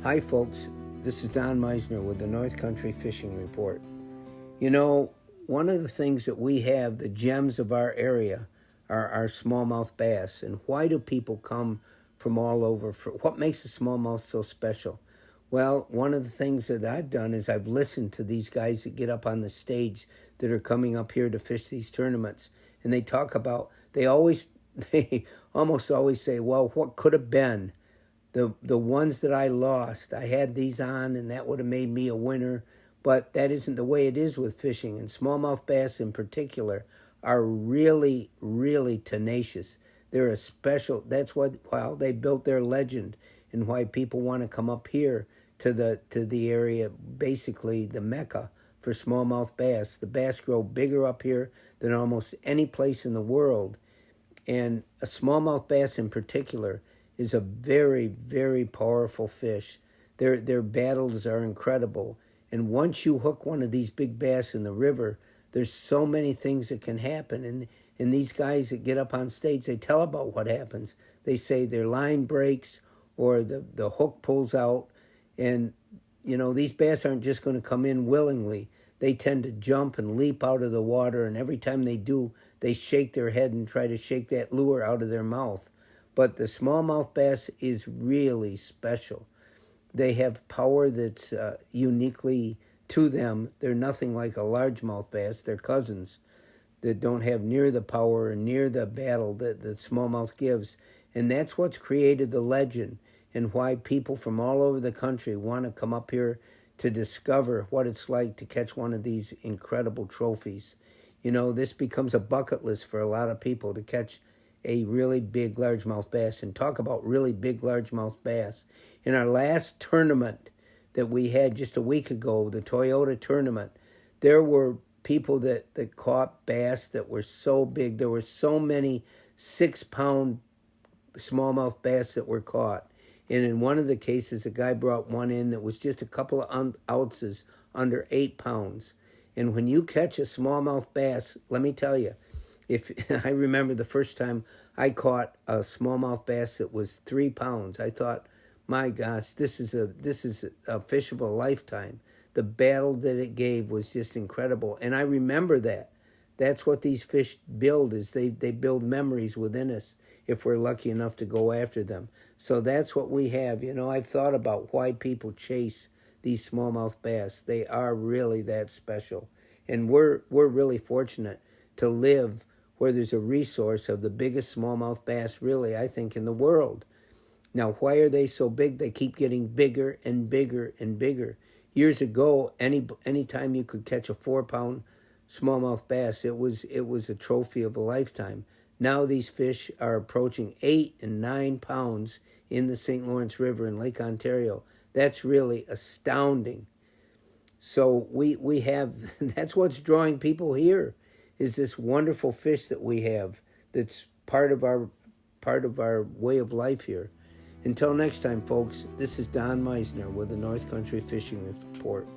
Hi folks, this is Don Meissner with the North Country Fishing Report. You know, one of the things that we have, the gems of our area, are our smallmouth bass. And why do people come from all over? What makes the smallmouth so special? Well, one of the things that I've done is I've listened to these guys that get up on the stage that are coming up here to fish these tournaments. And they talk about, they almost always say, well, what could have been? The ones that I lost, I had these on and that would have made me a winner, but that isn't the way it is with fishing. And smallmouth bass in particular are really, really tenacious. They're a special, that's what, well, they built their legend and why people want to come up here to the area, basically the Mecca for smallmouth bass. The bass grow bigger up here than almost any place in the world. And a smallmouth bass in particular is a very, very powerful fish. Their battles are incredible. And once you hook one of these big bass in the river, there's so many things that can happen. And these guys that get up on stage, they tell about what happens. They say their line breaks or the hook pulls out. And, you know, these bass aren't just going to come in willingly. They tend to jump and leap out of the water. And every time they do, they shake their head and try to shake that lure out of their mouth. But the smallmouth bass is really special. They have power that's uniquely to them. They're nothing like a largemouth bass. They're cousins that don't have near the power and near the battle that smallmouth gives. And that's what's created the legend and why people from all over the country want to come up here to discover what it's like to catch one of these incredible trophies. You know, this becomes a bucket list for a lot of people to catch a really big largemouth bass. And talk about really big largemouth bass. In our last tournament that we had just a week ago, the Toyota tournament, there were people that caught bass that were so big. There were so many 6-pound smallmouth bass that were caught. And in one of the cases, a guy brought one in that was just a couple of ounces under 8 pounds. And when you catch a smallmouth bass, let me tell you, if I remember the first time I caught a smallmouth bass that was 3 pounds, I thought, my gosh, this is a fish of a lifetime. The battle that it gave was just incredible. And I remember that. That's what these fish build, is they build memories within us if we're lucky enough to go after them. So that's what we have. You know, I've thought about why people chase these smallmouth bass. They are really that special. And we're really fortunate to live where there's a resource of the biggest smallmouth bass, really, I think, in the world. Now, why are they so big? They keep getting bigger and bigger and bigger. Years ago, any time you could catch a 4-pound smallmouth bass, it was a trophy of a lifetime. Now these fish are approaching 8 and 9 pounds in the St. Lawrence River in Lake Ontario. That's really astounding. So we have, that's what's drawing people here, is this wonderful fish that we have that's part of our way of life here. Until next time, folks, this is Don Meissner with the North Country Fishing Report.